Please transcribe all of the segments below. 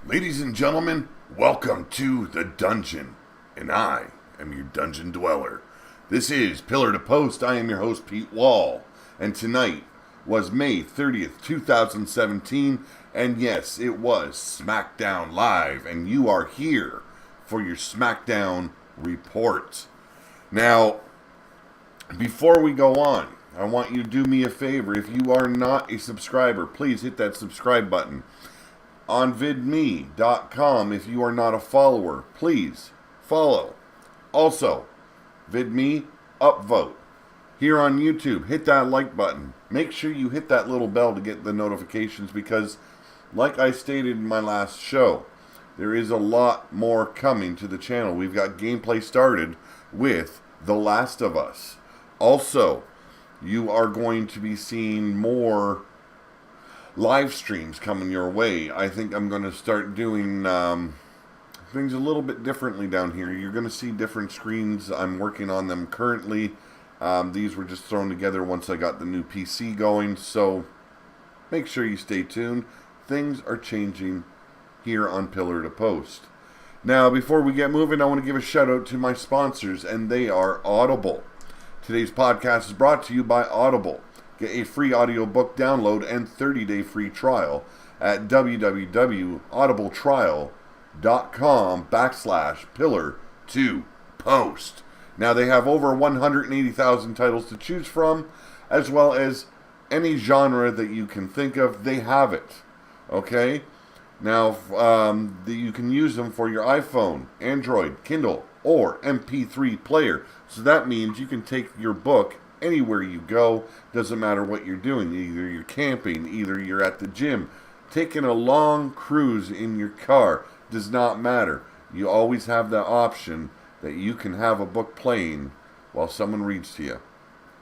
Ladies and gentlemen, welcome to the dungeon, and I am your dungeon dweller. This is Pillar to Post. I am your host, Pete Wall, and tonight was May 30th, 2017, and yes, it was Smackdown Live, and you are here for your Smackdown report. Now, before we go on, I want you to do me a favor. If you are not a subscriber, please hit that subscribe button. On vidme.com, if you are not a follower, please follow. Also, vidme, upvote. Here on YouTube, hit that like button. Make sure you hit that little bell to get the notifications because, like I stated in my last show, there is a lot more coming to the channel. We've got gameplay started with The Last of Us. Also, you are going to be seeing more live streams coming your way. I think I'm going to start doing things a little bit differently down here. You're going to see different screens. I'm working on them currently. These were just thrown together once I got the new PC going, so make sure you stay tuned. Things are changing here on Pillar to Post. Now, before we get moving, I want to give a shout out to my sponsors, and they are Audible. Today's podcast is brought to you by Audible. Get a free audiobook download and 30-day free trial at www.audibletrial.com/pillar2post. Now, they have over 180,000 titles to choose from, as well as any genre that you can think of. They have it. Okay? Now, you can use them for your iPhone, Android, Kindle, or MP3 player. So that means you can take your book anywhere you go. Doesn't matter what you're doing. Either you're camping, either you're at the gym, taking a long cruise in your car. Does not matter. You always have that option that you can have a book playing while someone reads to you.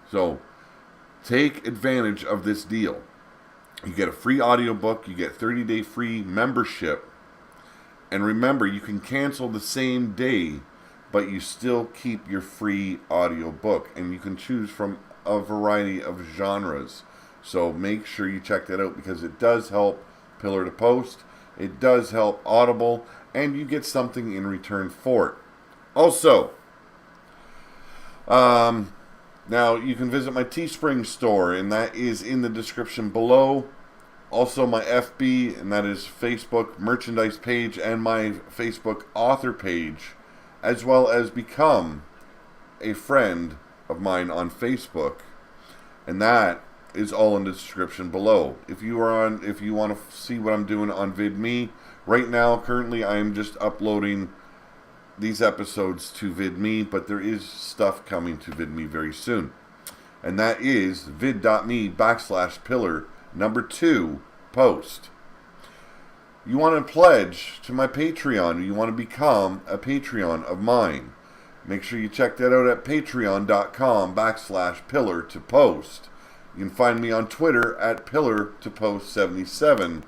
So take advantage of this deal. You get a free audiobook, you get 30-day free membership, and remember, you can cancel the same day, but you still keep your free audiobook, and you can choose from a variety of genres. So make sure you check that out because it does help Pillar to Post, it does help Audible, and you get something in return for it. Also, now you can visit my Teespring Store, and that is in the description below. Also my FB, and that is Facebook merchandise page, and my Facebook author page, as well as become a friend of mine on Facebook, and that is all in the description below. If you want to see what I'm doing on VidMe, right now, currently, I am just uploading these episodes to VidMe, but there is stuff coming to VidMe very soon, and that is vid.me/pillar2post. You want to pledge to my Patreon, you want to become a Patreon of mine, make sure you check that out at patreon.com/pillar2post. You can find me on Twitter at pillar2post77.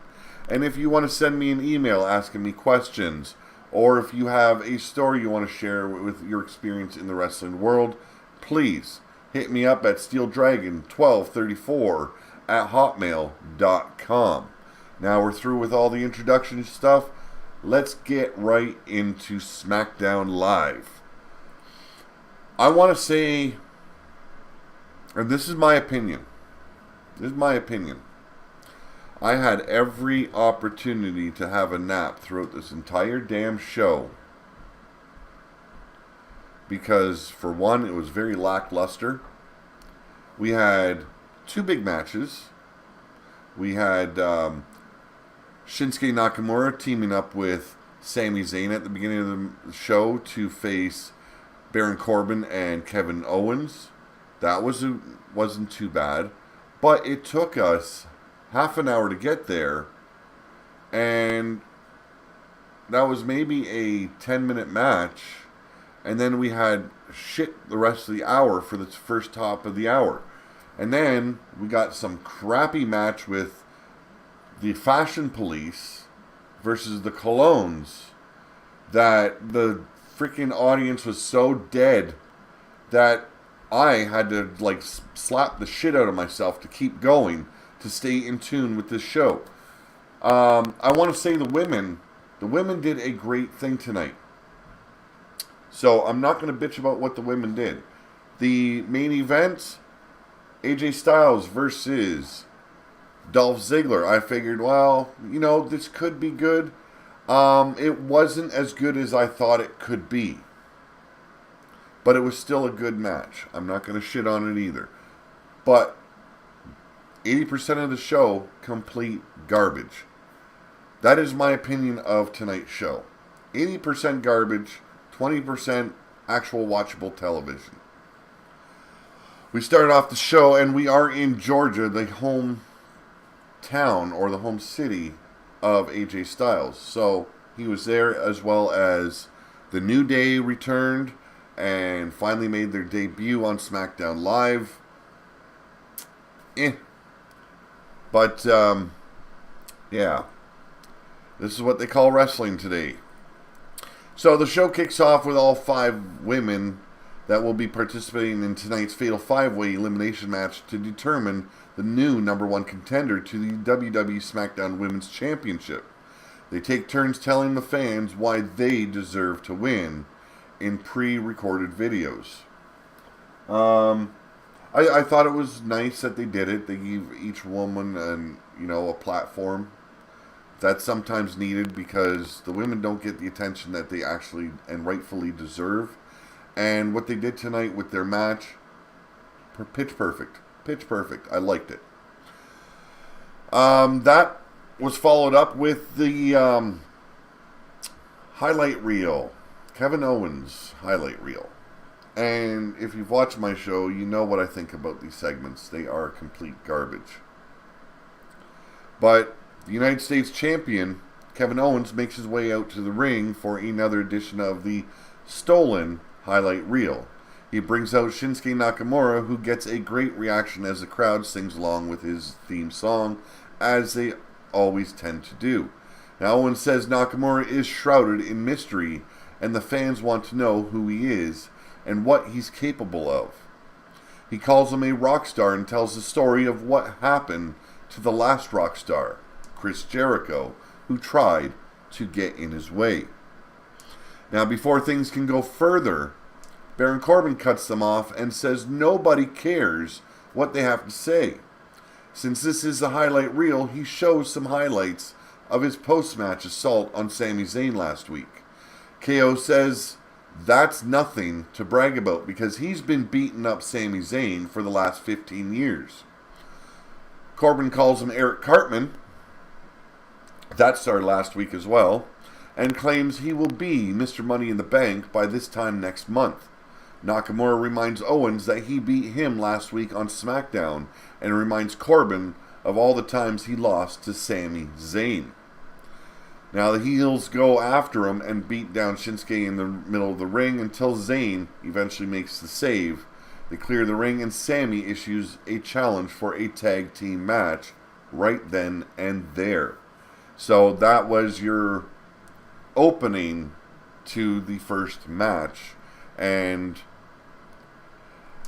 And if you want to send me an email asking me questions, or if you have a story you want to share with your experience in the wrestling world, please hit me up at steeldragon1234@hotmail.com. Now we're through with all the introduction stuff. Let's get right into Smackdown Live. I want to say, and this is my opinion. I had every opportunity to have a nap throughout this entire damn show. Because, for one, it was very lackluster. We had two big matches. We had Shinsuke Nakamura teaming up with Sami Zayn at the beginning of the show to face Baron Corbin and Kevin Owens. That wasn't too bad. But it took us half an hour to get there. And that was maybe a 10-minute match. And then we had shit the rest of the hour for the first top of the hour. And then we got some crappy match with the Fashion Police versus the Colognes that the freaking audience was so dead that I had to slap the shit out of myself to keep going, to stay in tune with this show. I want to say the women the women did a great thing tonight. So I'm not going to bitch about what the women did. The main event, AJ Styles versus Dolph Ziggler. I figured, well, this could be good. It wasn't as good as I thought it could be. But it was still a good match. I'm not going to shit on it either. But 80% of the show, complete garbage. That is my opinion of tonight's show. 80% garbage, 20% actual watchable television. We started off the show, and we are in Georgia, the home town or the home city of AJ Styles. So he was there, as well as the New Day returned and finally made their debut on Smackdown Live. But, yeah. This is what they call wrestling today. So the show kicks off with all 5 women that will be participating in tonight's Fatal 5-Way Elimination match to determine the new number 1 contender to the WWE SmackDown Women's Championship. They take turns telling the fans why they deserve to win in pre-recorded videos. I thought it was nice that they did it. They gave each woman a platform. That's sometimes needed because the women don't get the attention that they actually and rightfully deserve. And what they did tonight with their match, pitch perfect. Pitch perfect. I liked it. That was followed up with the highlight reel. Kevin Owens highlight reel. And if you've watched my show, you know what I think about these segments. They are complete garbage. But the United States champion, Kevin Owens, makes his way out to the ring for another edition of the stolen highlight reel. He brings out Shinsuke Nakamura, who gets a great reaction as the crowd sings along with his theme song, as they always tend to do. Now, Owens says Nakamura is shrouded in mystery, and the fans want to know who he is and what he's capable of. He calls him a rock star and tells the story of what happened to the last rock star, Chris Jericho, who tried to get in his way. Now, before things can go further, Baron Corbin cuts them off and says nobody cares what they have to say. Since this is the highlight reel, he shows some highlights of his post-match assault on Sami Zayn last week. KO says that's nothing to brag about because he's been beating up Sami Zayn for the last 15 years. Corbin calls him Eric Cartman. That started last week as well. And claims he will be Mr. Money in the Bank by this time next month. Nakamura reminds Owens that he beat him last week on SmackDown and reminds Corbin of all the times he lost to Sami Zayn. Now the heels go after him and beat down Shinsuke in the middle of the ring until Zayn eventually makes the save. They clear the ring and Sami issues a challenge for a tag team match right then and there. So that was your opening to the first match, and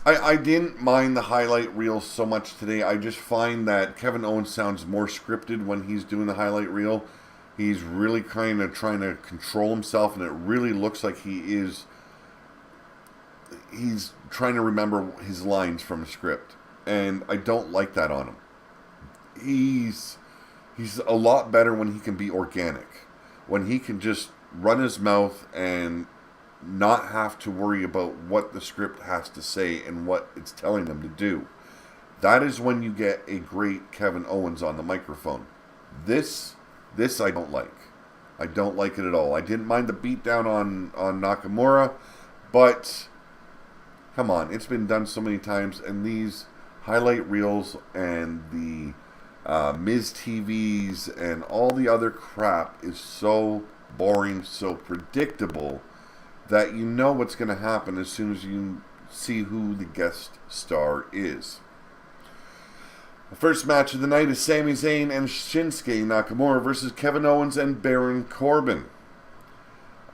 I didn't mind the highlight reel so much today. I just find that Kevin Owens sounds more scripted when he's doing the highlight reel. He's really kind of trying to control himself, and it really looks like he's trying to remember his lines from a script, and I don't like that on him. He's a lot better when he can be organic, when he can just run his mouth and not have to worry about what the script has to say and what it's telling them to do. That is when you get a great Kevin Owens on the microphone. This I don't like. I don't like it at all. I didn't mind the beatdown on Nakamura, but come on, it's been done so many times, and these highlight reels and the Miz TVs and all the other crap is so boring, so predictable, that you know what's going to happen as soon as you see who the guest star is. The first match of the night is Sami Zayn and Shinsuke Nakamura versus Kevin Owens and Baron Corbin.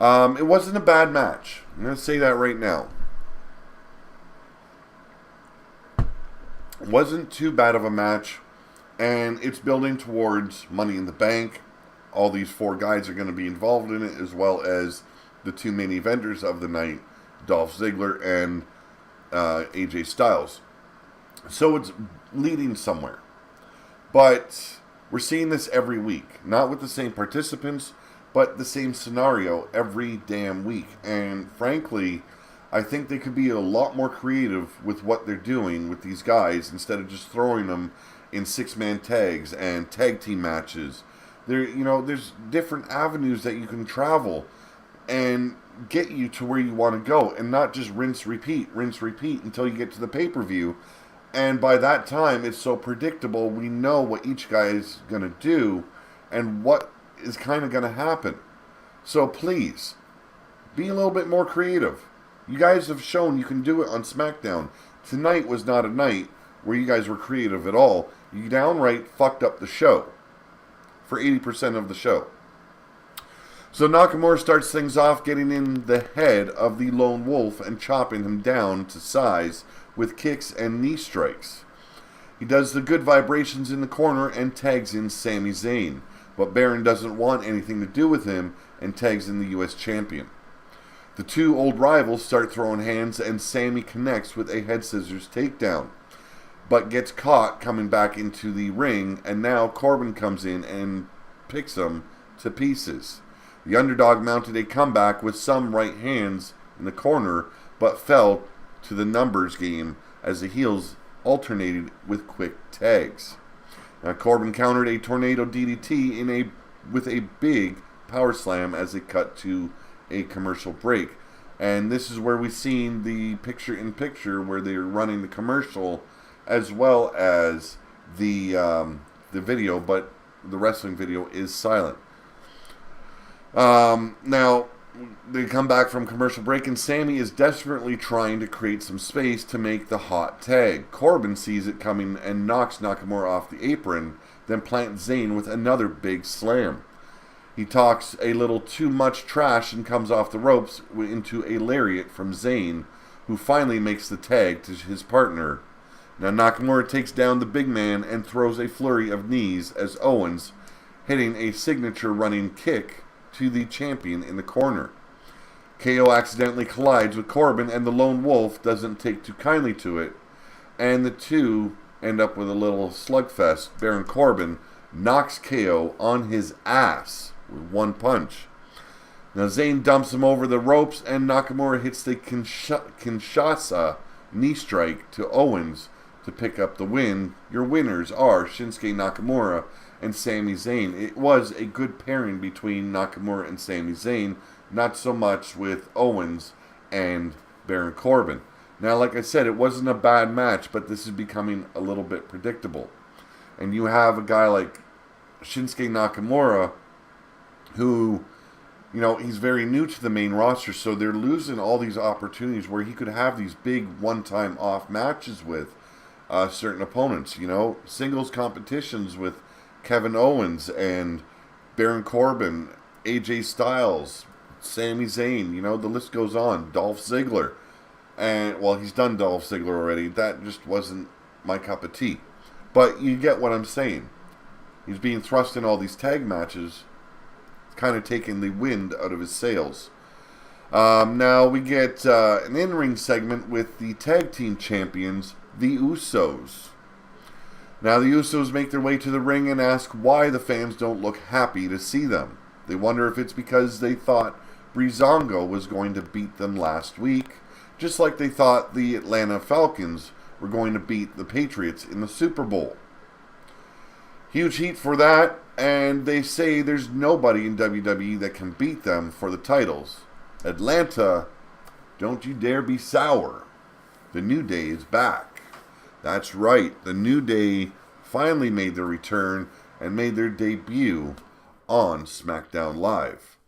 It wasn't a bad match. I'm going to say that right now. It wasn't too bad of a match, and it's building towards Money in the Bank. all these 4 guys are going to be involved in it, as well as the 2 main eventers of the night, Dolph Ziggler and AJ Styles. So it's leading somewhere. But we're seeing this every week. Not with the same participants, but the same scenario every damn week. And frankly, I think they could be a lot more creative with what they're doing with these guys instead of just throwing them in 6-man tags and tag team matches. There's different avenues that you can travel and get you to where you want to go, and not just rinse, repeat until you get to the pay-per-view. And by that time, it's so predictable. We know what each guy is going to do and what is kind of going to happen. So please, be a little bit more creative. You guys have shown you can do it on SmackDown. Tonight was not a night where you guys were creative at all. You downright fucked up the show for 80% of the show. So Nakamura starts things off getting in the head of the Lone Wolf and chopping him down to size with kicks and knee strikes. He does the good vibrations in the corner and tags in Sami Zayn, but Baron doesn't want anything to do with him and tags in the US Champion. The 2 old rivals start throwing hands and Sami connects with a head scissors takedown, but gets caught coming back into the ring, and now Corbin comes in and picks him to pieces. The underdog mounted a comeback with some right hands in the corner, but fell to the numbers game as the heels alternated with quick tags. Now Corbin countered a tornado DDT with a big power slam as they cut to a commercial break. And this is where we've seen the picture-in-picture where they're running the commercial as well as the video, but the wrestling video is silent. Now, they come back from commercial break, and Sami is desperately trying to create some space to make the hot tag. Corbin sees it coming and knocks Nakamura off the apron, then plants Zayn with another big slam. He talks a little too much trash and comes off the ropes into a lariat from Zayn, who finally makes the tag to his partner. Now Nakamura takes down the big man and throws a flurry of knees as Owens, hitting a signature running kick to the champion in the corner. KO accidentally collides with Corbin, and the Lone Wolf doesn't take too kindly to it, and the 2 end up with a little slugfest. Baron Corbin knocks KO on his ass with 1 punch. Now Zayn dumps him over the ropes, and Nakamura hits the Kinshasa knee strike to Owens to pick up the win. Your winners are Shinsuke Nakamura and Sami Zayn. It was a good pairing between Nakamura and Sami Zayn, not so much with Owens and Baron Corbin. Now, like I said, it wasn't a bad match, but this is becoming a little bit predictable. And you have a guy like Shinsuke Nakamura who, he's very new to the main roster, so they're losing all these opportunities where he could have these big one-time off matches with certain opponents, singles competitions with Kevin Owens and Baron Corbin, AJ Styles, Sami Zayn, the list goes on, Dolph Ziggler. And, well, he's done Dolph Ziggler already. That just wasn't my cup of tea. But you get what I'm saying. He's being thrust in all these tag matches. It's kind of taking the wind out of his sails. Now we get an in-ring segment with the tag team champions, the Usos. Now the Usos make their way to the ring and ask why the fans don't look happy to see them. They wonder if it's because they thought Breezango was going to beat them last week, just like they thought the Atlanta Falcons were going to beat the Patriots in the Super Bowl. Huge heat for that, and they say there's nobody in WWE that can beat them for the titles. Atlanta, don't you dare be sour. The New Day is back. That's right, the New Day finally made their return and made their debut on Smackdown Live.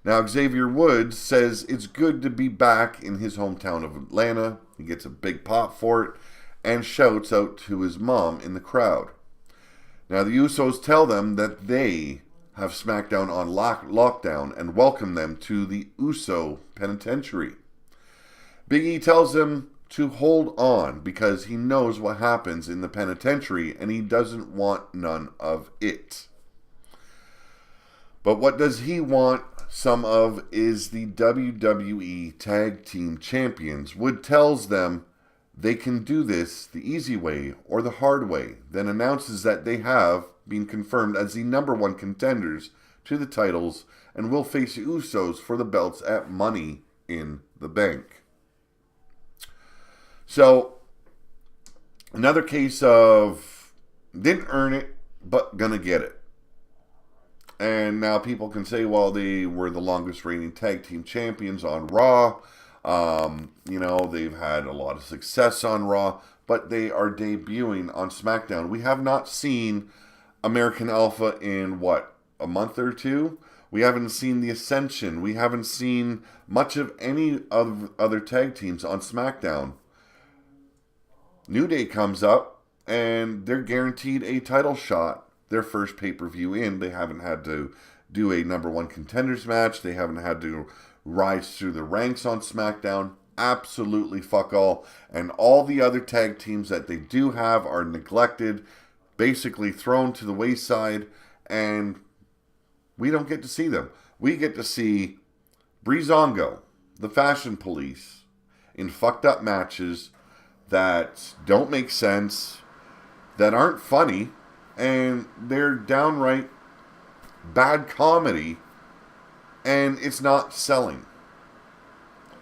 Now, Xavier Woods says it's good to be back in his hometown of Atlanta. He gets a big pop for it and shouts out to his mom in the crowd. Now, the Usos tell them that they have SmackDown on lockdown and welcome them to the Uso Penitentiary. Big E tells them to hold on because he knows what happens in the penitentiary and he doesn't want none of it. But what does he want some of is the WWE Tag Team Champions, which tells them they can do this the easy way or the hard way, then announces that they have been confirmed as the number one contenders to the titles and will face the Usos for the belts at Money in the Bank. So, another case of didn't earn it, but gonna get it. And now people can say, well, they were the longest reigning tag team champions on Raw. They've had a lot of success on Raw, but they are debuting on Smackdown. We have not seen American Alpha in, a month or two? We haven't seen the Ascension. We haven't seen much of any of other tag teams on SmackDown. New Day comes up, and they're guaranteed a title shot. Their first pay-per-view in. They haven't had to do a number one contenders match. They haven't had to rise through the ranks on SmackDown. Absolutely fuck all. And all the other tag teams that they do have are neglected, basically thrown to the wayside, and we don't get to see them. We get to see Breezango, the Fashion Police, in fucked up matches that don't make sense, that aren't funny, and they're downright bad comedy, and it's not selling.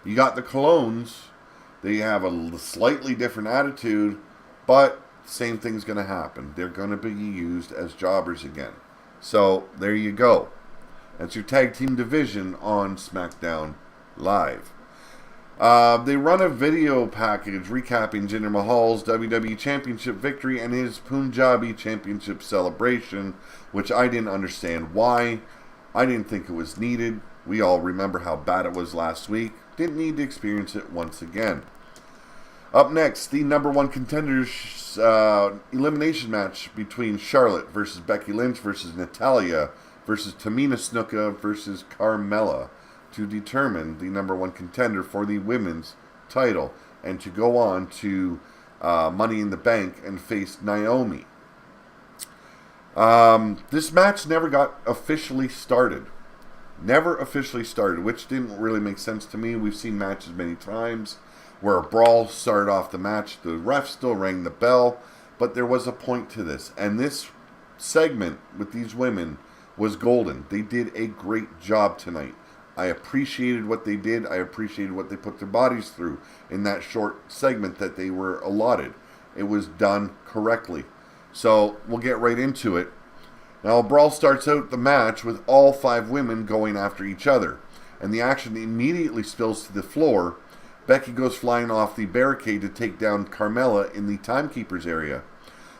You got the Clones. They have a slightly different attitude, but same thing's going to happen. They're going to be used as jobbers again. So, there you go. That's your tag team division on SmackDown Live. They run a video package recapping Jinder Mahal's WWE Championship victory and his Punjabi Championship celebration, which I didn't understand why. I didn't think it was needed. We all remember how bad it was last week. Didn't need to experience it once again. Up next, the number one contenders elimination match between Charlotte versus Becky Lynch versus Natalya versus Tamina Snuka versus Carmella, to determine the number one contender for the women's title and to go on to Money in the Bank and face Naomi. This match never got officially started. Never officially started, which didn't really make sense to me. We've seen matches many times where a brawl started off the match. The ref still rang the bell, but there was a point to this. And this segment with these women was golden. They did a great job tonight. I appreciated what they did. I appreciated what they put their bodies through in that short segment that they were allotted. It was done correctly. So we'll get right into it. Now, a brawl starts out the match with all 5 women going after each other. And the action immediately spills to the floor. Becky goes flying off the barricade to take down Carmella in the timekeeper's area.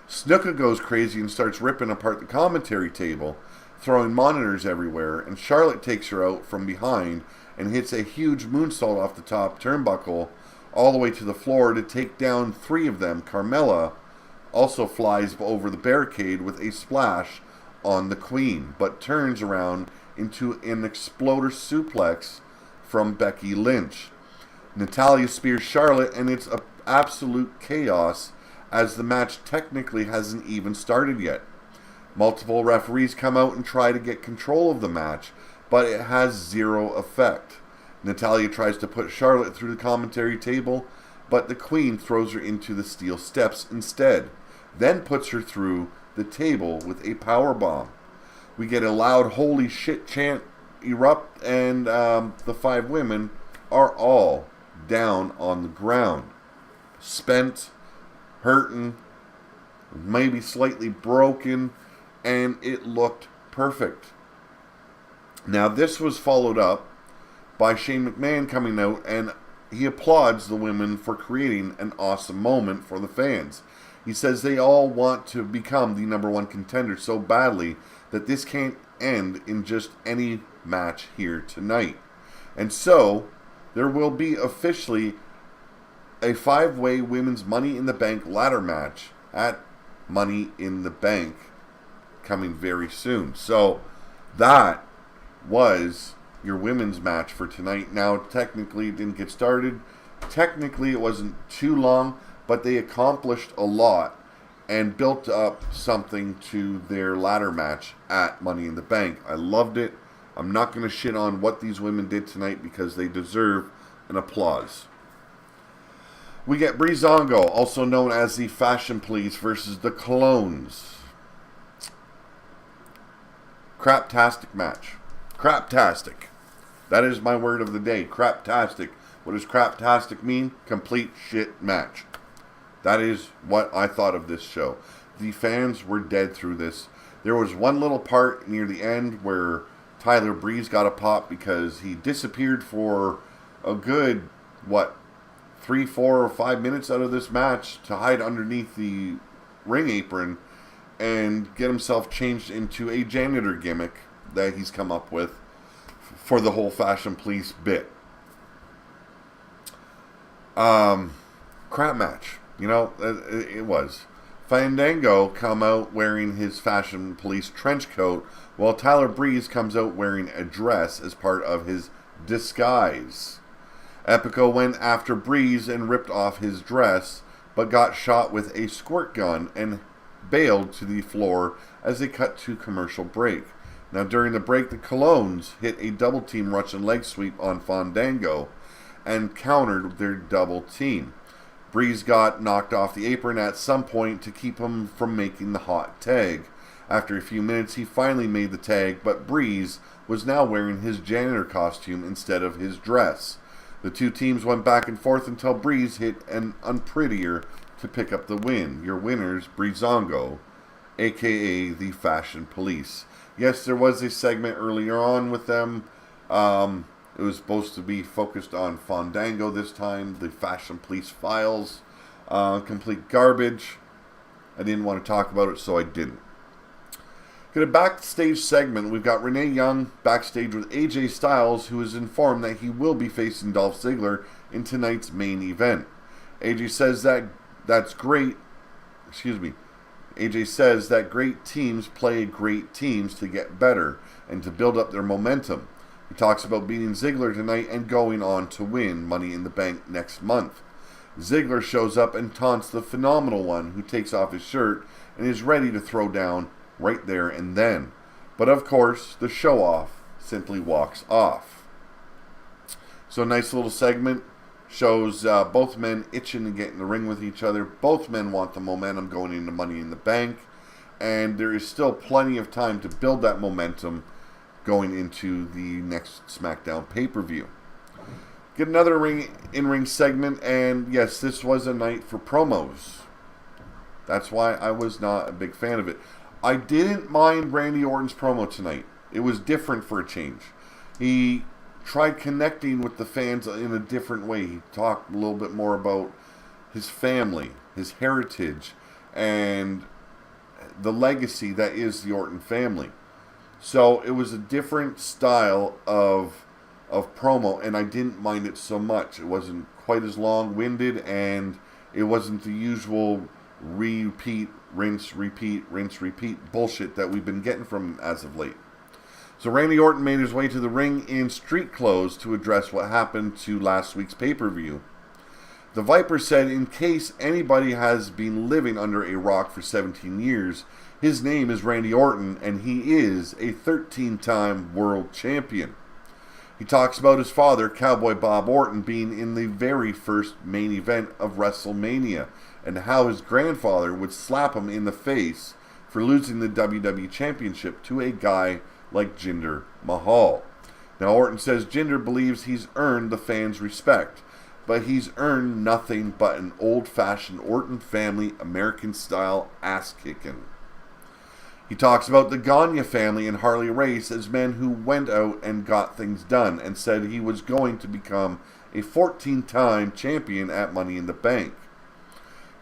Snuka goes crazy and starts ripping apart the commentary table, throwing monitors everywhere, and Charlotte takes her out from behind and hits a huge moonsault off the top turnbuckle all the way to the floor to take down 3 of them. Carmella also flies over the barricade with a splash on the Queen, but turns around into an exploder suplex from Becky Lynch. Natalya spears Charlotte, and it's absolute chaos as the match technically hasn't even started yet. Multiple referees come out and try to get control of the match, but it has zero effect. Natalya tries to put Charlotte through the commentary table, but the Queen throws her into the steel steps instead, then puts her through the table with a powerbomb. We get a loud holy shit chant erupt, and the 5 women are all down on the ground. Spent, hurting, maybe slightly broken, and it looked perfect. Now, this was followed up by Shane McMahon coming out, and he applauds the women for creating an awesome moment for the fans. He says they all want to become the number one contender so badly that this can't end in just any match here tonight. And so, there will be officially a 5-way women's Money in the Bank ladder match at Money in the Bank coming very soon. So, that was your women's match for tonight. Now, technically, it didn't get started. Technically, it wasn't too long, but they accomplished a lot and built up something to their ladder match at Money in the Bank. I loved it. I'm not going to shit on what these women did tonight because they deserve an applause. We get Breezango, also known as the Fashion Police, versus the Clones. Craptastic match. Craptastic. That is my word of the day. Craptastic. What does craptastic mean? Complete shit match. That is what I thought of this show. The fans were dead through this. There was one little part near the end where Tyler Breeze got a pop because he disappeared for a good, 3, 4, or 5 minutes out of this match to hide underneath the ring apron and get himself changed into a janitor gimmick that he's come up with for the whole Fashion Police bit. Crap match. You know, it was. Fandango come out wearing his Fashion Police trench coat, while Tyler Breeze comes out wearing a dress as part of his disguise. Epico went after Breeze and ripped off his dress, but got shot with a squirt gun and bailed to the floor as they cut to commercial break. Now during the break, the Colones hit a double team Russian leg sweep on Fandango and countered their double team. Breeze got knocked off the apron at some point to keep him from making the hot tag. After a few minutes, he finally made the tag, but Breeze was now wearing his janitor costume instead of his dress. The two teams went back and forth until Breeze hit an unprettier to pick up the win. Your winners, Breezango, aka the Fashion Police. Yes, there was a segment earlier on with them. It was supposed to be focused on Fandango this time. The Fashion Police files. Complete garbage. I didn't want to talk about it, so I didn't. Get a backstage segment. We've got Renee Young backstage with AJ Styles, who is informed that he will be facing Dolph Ziggler in tonight's main event. AJ says that's great. AJ says that great teams play great teams to get better and to build up their momentum. He talks about beating Ziggler tonight and going on to win Money in the Bank next month. Ziggler shows up and taunts the Phenomenal One, who takes off his shirt and is ready to throw down right there and then. But of course, the show-off simply walks off. So a nice little segment. Shows both men itching to get in the ring with each other. Both men want the momentum going into Money in the Bank. And there is still plenty of time to build that momentum going into the next Smackdown pay-per-view. Get another in-ring segment. And yes, this was a night for promos. That's why I was not a big fan of it. I didn't mind Randy Orton's promo tonight. It was different for a change. He tried connecting with the fans in a different way. He talked a little bit more about his family, his heritage, and the legacy that is the Orton family. So it was a different style of promo, and I didn't mind it so much. It wasn't quite as long-winded, and it wasn't the usual repeat, rinse, repeat bullshit that we've been getting from him as of late. So Randy Orton made his way to the ring in street clothes to address what happened to last week's pay-per-view. The Viper said, in case anybody has been living under a rock for 17 years, his name is Randy Orton, and he is a 13-time world champion. He talks about his father, Cowboy Bob Orton, being in the very first main event of WrestleMania, and how his grandfather would slap him in the face for losing the WWE Championship to a guy like Jinder Mahal. Now Orton says Jinder believes he's earned the fans' respect, but he's earned nothing but an old-fashioned Orton family American-style ass-kicking. He talks about the Gagne family and Harley Race as men who went out and got things done, and said he was going to become a 14-time champion at Money in the Bank.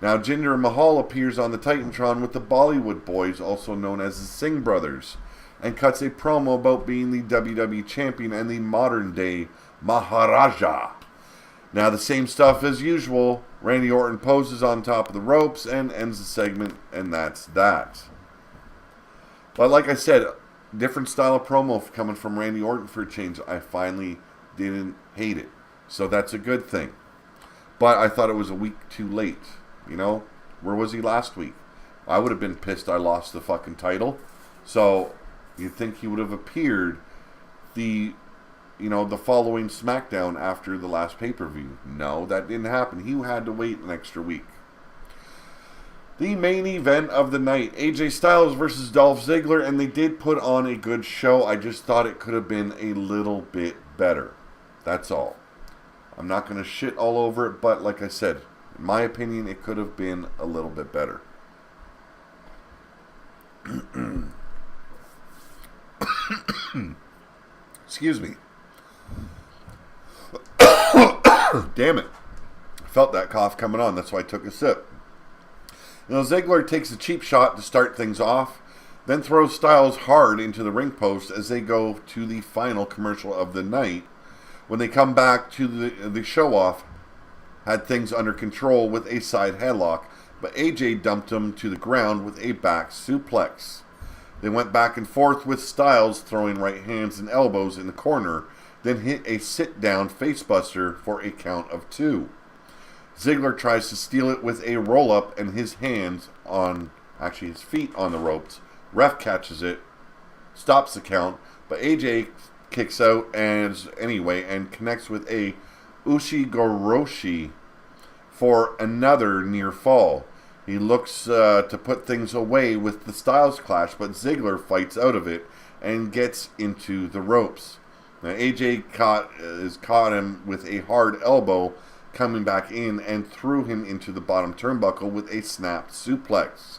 Now Jinder Mahal appears on the Titantron with the Bollywood Boys, also known as the Singh Brothers, and cuts a promo about being the WWE Champion and the modern-day Maharaja. Now, the same stuff as usual. Randy Orton poses on top of the ropes and ends the segment, and that's that. But like I said, different style of promo coming from Randy Orton for a change. I finally didn't hate it. So that's a good thing. But I thought it was a week too late. You know, where was he last week? I would have been pissed I lost the fucking title. So you'd think he would have appeared the following SmackDown after the last pay-per-view. No, that didn't happen. He had to wait an extra week. The main event of the night, AJ Styles versus Dolph Ziggler, and they did put on a good show. I just thought it could have been a little bit better. That's all. I'm not going to shit all over it, but like I said, in my opinion, it could have been a little bit better. Excuse me. Damn it. I felt that cough coming on. That's why I took a sip. Ziggler takes a cheap shot to start things off, then throws Styles hard into the ring post as they go to the final commercial of the night. When they come back to the show-off, had things under control with a side headlock, but AJ dumped him to the ground with a back suplex. They went back and forth with Styles throwing right hands and elbows in the corner, then hit a sit-down facebuster for a count of 2. Ziggler tries to steal it with a roll-up and his feet on the ropes. Ref catches it, stops the count, but AJ kicks out and connects with a Ushigoroshi for another near fall. He looks to put things away with the Styles Clash, but Ziggler fights out of it and gets into the ropes. Now AJ caught him with a hard elbow coming back in and threw him into the bottom turnbuckle with a snap suplex.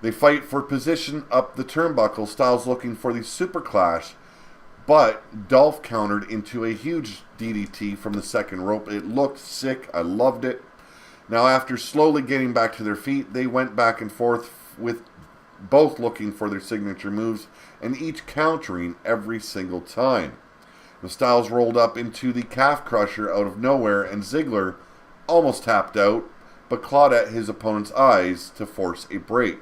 They fight for position up the turnbuckle, Styles looking for the Super Clash, but Dolph countered into a huge DDT from the second rope. It looked sick. I loved it. Now, after slowly getting back to their feet, they went back and forth with both looking for their signature moves and each countering every single time. The Styles rolled up into the calf crusher out of nowhere, and Ziggler almost tapped out, but clawed at his opponent's eyes to force a break.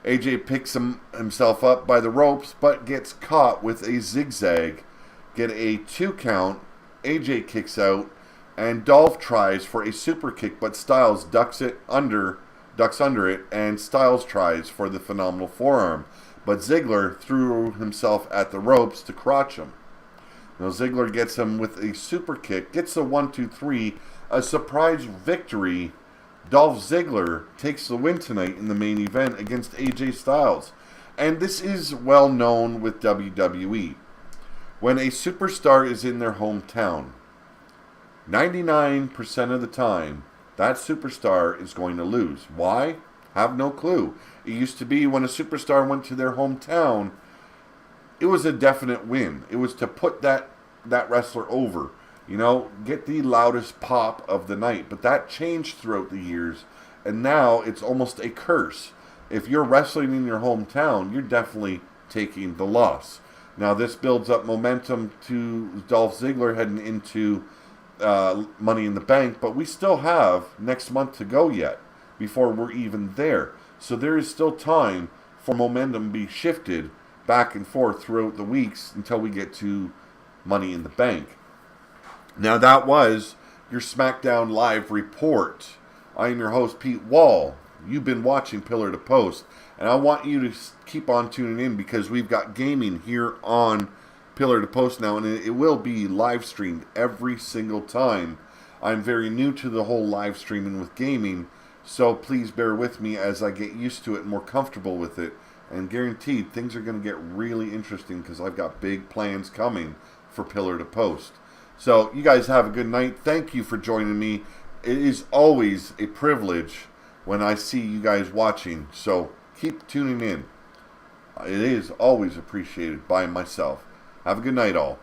AJ picks himself up by the ropes, but gets caught with a zigzag. Get a 2 count, AJ kicks out, and Dolph tries for a super kick, but Styles ducks under it, and Styles tries for the phenomenal forearm, but Ziggler threw himself at the ropes to crotch him. Now Ziggler gets him with a super kick, gets a 1-2-3, a surprise victory. Dolph Ziggler takes the win tonight in the main event against AJ Styles. And this is well known with WWE. When a superstar is in their hometown, 99% of the time, that superstar is going to lose. Why? Have no clue. It used to be when a superstar went to their hometown, it was a definite win. It was to put that wrestler over. Get the loudest pop of the night. But that changed throughout the years, and now it's almost a curse. If you're wrestling in your hometown, you're definitely taking the loss. Now this builds up momentum to Dolph Ziggler heading into Money in the Bank, but we still have next month to go yet before we're even there. So there is still time for momentum to be shifted back and forth throughout the weeks until we get to Money in the Bank. Now that was your SmackDown Live report. I am your host, Pete Wall. You've been watching Pillar to Post, and I want you to keep on tuning in because we've got gaming here on Pillar to Post now, and it will be live streamed every single time. I'm very new to the whole live streaming with gaming, so please bear with me as I get used to it and more comfortable with it. And guaranteed, things are going to get really interesting because I've got big plans coming for Pillar to Post. So, you guys have a good night. Thank you for joining me. It is always a privilege when I see you guys watching. So, keep tuning in. It is always appreciated by myself. Have a good night, all.